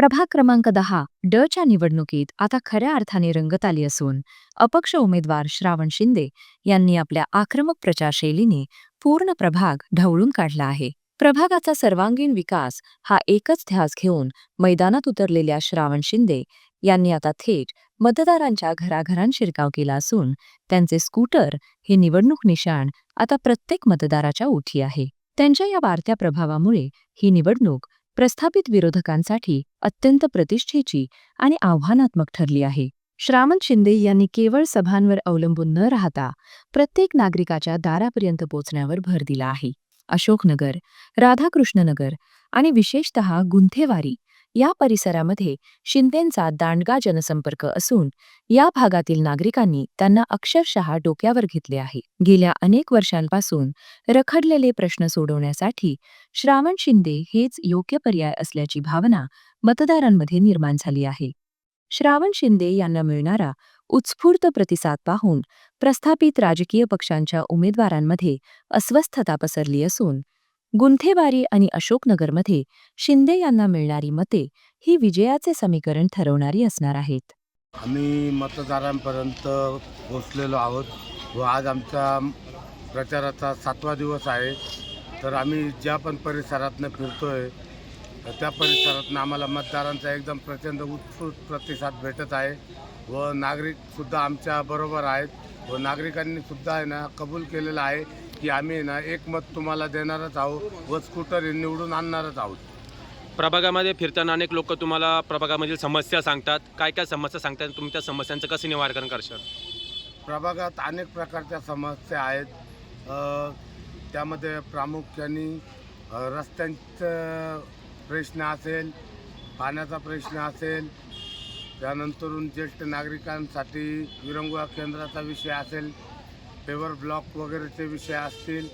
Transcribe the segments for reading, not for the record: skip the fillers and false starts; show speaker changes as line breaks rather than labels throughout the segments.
प्रभाग क्रमांक 10 ड च्या निवडणुकीत आता खऱ्या अर्थाने रंगत आली असून अपक्ष उमेदवार श्रावण शिंदे यांनी आपल्या आक्रमक प्रचारशैलीने पूर्ण प्रभाग ढवळून काढला आहे. प्रभागाचा सर्वांगीण विकास हा एकच ध्यास घेऊन मैदानात उतरलेल्या श्रावण शिंदे यांनी आता थेट मतदारांच्या घराघरांत शिरकाव केला असून त्यांचे स्कूटर हे निवडणूक निशाण आता प्रत्येक मतदाराच्या ओठी आहे. त्यांच्या या वाढत्या प्रभावामुळे ही निवडणूक प्रस्थापित विरोधकांसाठी अत्यंत प्रतिष्ठेची आणि आव्हानात्मक ठरली आहे. श्रावण शिंदे यांनी केवळ सभांवर अवलंबून न राहता प्रत्येक नागरिकाच्या दारापर्यंत पोहोचण्यावर भर दिला आहे. अशोकनगर, राधाकृष्णनगर आणि विशेषतः गुंथेवारी या परिसरामध्ये शिंदेंचा दांडगा जनसंपर्क असून या भागातील नागरिकांनी त्यांना अक्षरशः डोक्यावर घेतले आहे. गेल्या अनेक वर्षांपासून रखडलेले प्रश्न सोडवण्यासाठी श्रावण शिंदे हेच योग्य पर्याय असल्याची भावना मतदारांमध्ये निर्माण झाली आहे. श्रावण शिंदे यांना मिळणारा उत्स्फूर्त प्रतिसाद पाहून प्रस्थापित राजकीय पक्षांच्या उमेदवारांमध्ये अस्वस्थता पसरली असून गुंथेवारी आणि अशोकनगरमध्ये शिंदे यांना मिळणारी मते ही विजयाचे समीकरण ठरवणारी असणार आहेत.
आम्ही मतदारांपर्यंत पोहोचलेलो आहोत व आज आमचा प्रचाराचा 7वा दिवस आहे. तर आम्ही ज्या पण परिसरातनं फिरतोय त्या परिसरातनं आम्हाला मतदारांचा एकदम प्रचंड उत्स्फूर्त प्रतिसाद भेटत आहे व नागरिकसुद्धा आमच्या बरोबर आहेत व नागरिकांनी सुद्धा आहे ना कबूल केलेलं आहे की आम्ही ना एक मत तुम्हाला देणारच आहोत व स्कूटर निवडून आणणारच आहोत.
प्रभागामध्ये फिरताना अनेक लोक तुम्हाला प्रभागामधील समस्या सांगतात. काय काय समस्या सांगतात, तुम्ही त्या समस्यांचं कसं निवारण करशाल?
प्रभागात अनेक प्रकारच्या समस्या आहेत. त्यामध्ये प्रामुख्याने रस्त्यांचा प्रश्न असेल, पाण्याचा प्रश्न असेल, त्यानंतरून ज्येष्ठ नागरिकांसाठी विरंगुळा केंद्राचा विषय असेल, पेवर ब्लॉक वगैरेचे विषय असतील.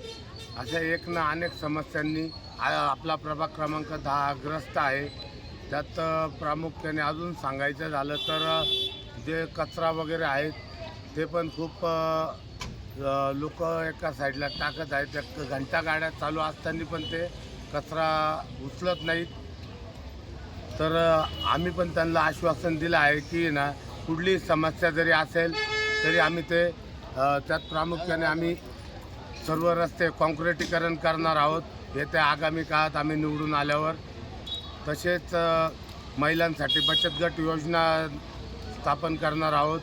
अशा एक ना अनेक समस्यांनी आपला प्रभाग क्रमांक 10 ग्रस्त आहे. त्यात प्रामुख्याने अजून सांगायचं झालं तर जे कचरा वगैरे आहेत ते पण खूप लोक एका साईडला टाकत आहेत. त्या घंटा गाड्या चालू असताना पण ते कचरा उचलत नाहीत. तर आम्ही पण त्यांना आश्वासन दिलं आहे की ना कुठलीही समस्या जरी असेल तरी आम्ही ते त्यात प्रामुख्याने आम्ही सर्व रस्ते काँक्रिटीकरण करणार आहोत येत्या आगामी काळात आम्ही निवडून आल्यावर. तसेच महिलांसाठी बचत गट योजना स्थापन करणार आहोत.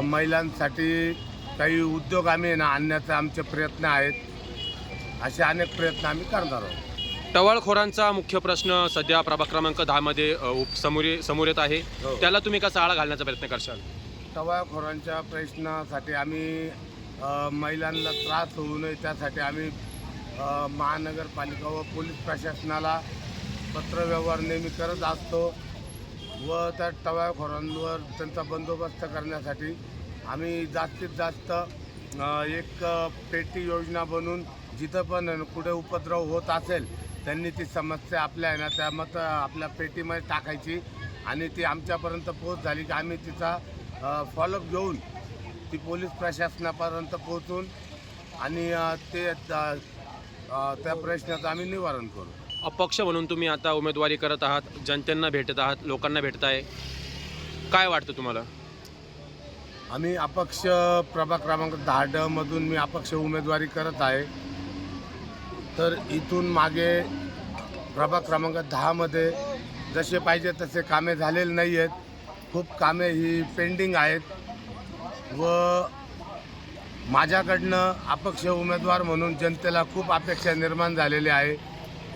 महिलांसाठी काही उद्योग आम्ही ना आणण्याचे आमचे प्रयत्न आहेत. असे अनेक प्रयत्न आम्ही करणार आहोत.
टवाळखोरांचा मुख्य प्रश्न सध्या प्रभाग क्रमांक 10 मध्ये समोर येत आहे. त्याला तुम्ही कसा आळा घालण्याचा प्रयत्न करशाल?
टवाळखोरांच्या प्रश्नासाठी आम्ही महिलांना त्रास होऊ नये त्यासाठी आम्ही महानगरपालिका व पोलीस प्रशासनाला पत्रव्यवहार नेहमी करत असतो व त्या टवाळखोरांवर त्यांचा बंदोबस्त करण्यासाठी आम्ही जास्तीत जास्त एक पेटी योजना बनवून जिथं पण कुठे उपद्रव होत असेल त्यांनी ती समस्या आपल्या आहे ना त्या आपल्या पेटीमध्ये टाकायची आणि ती आमच्यापर्यंत पोहोच झाली की आम्ही तिचा फॉलोअप घेऊन ती पोलीस प्रशासनापर्यंत पोहोचून आणि त्या प्रश्नाचं आम्ही निवारण करू.
अपक्ष म्हणून तुम्ही आता उमेदवारी करत आहात, जनतेंना भेटत आहात, लोकांना भेटताय, काय वाटतं तुम्हाला?
आम्ही अपक्ष प्रभाग क्रमांक 10 मधून मी अपक्ष उमेदवारी करत आहे. तर इथून मागे प्रभाग क्रमांक 10 मध्ये जसे पाहिजे तसे कामे झालेले नाही आहेत. खूप कामे ही पेंडिंग आहेत व माझ्याकडनं अपक्ष उमेदवार म्हणून जनतेला खूप अपेक्षा निर्माण झालेली आहे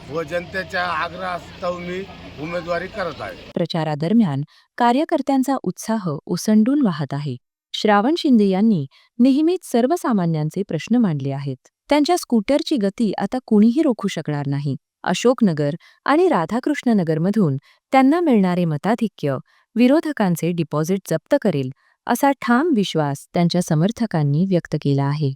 व जनतेच्या आग्रहास्तव मी उमेदवारी करत आहे.
प्रचारादरम्यान कार्यकर्त्यांचा उत्साह ओसंडून वाहत आहे. श्रावण शिंदे यांनी नेहमीच सर्वसामान्यांचे प्रश्न मांडले आहेत. त्यांच्या स्कूटरची गती आता कुणीही रोखू शकणार नाही. अशोकनगर आणि राधाकृष्णनगरमधून त्यांना मिळणारे मताधिक्य विरोधकांचे डिपॉझिट जप्त करेल असा ठाम विश्वास त्यांच्या समर्थकांनी व्यक्त केला आहे.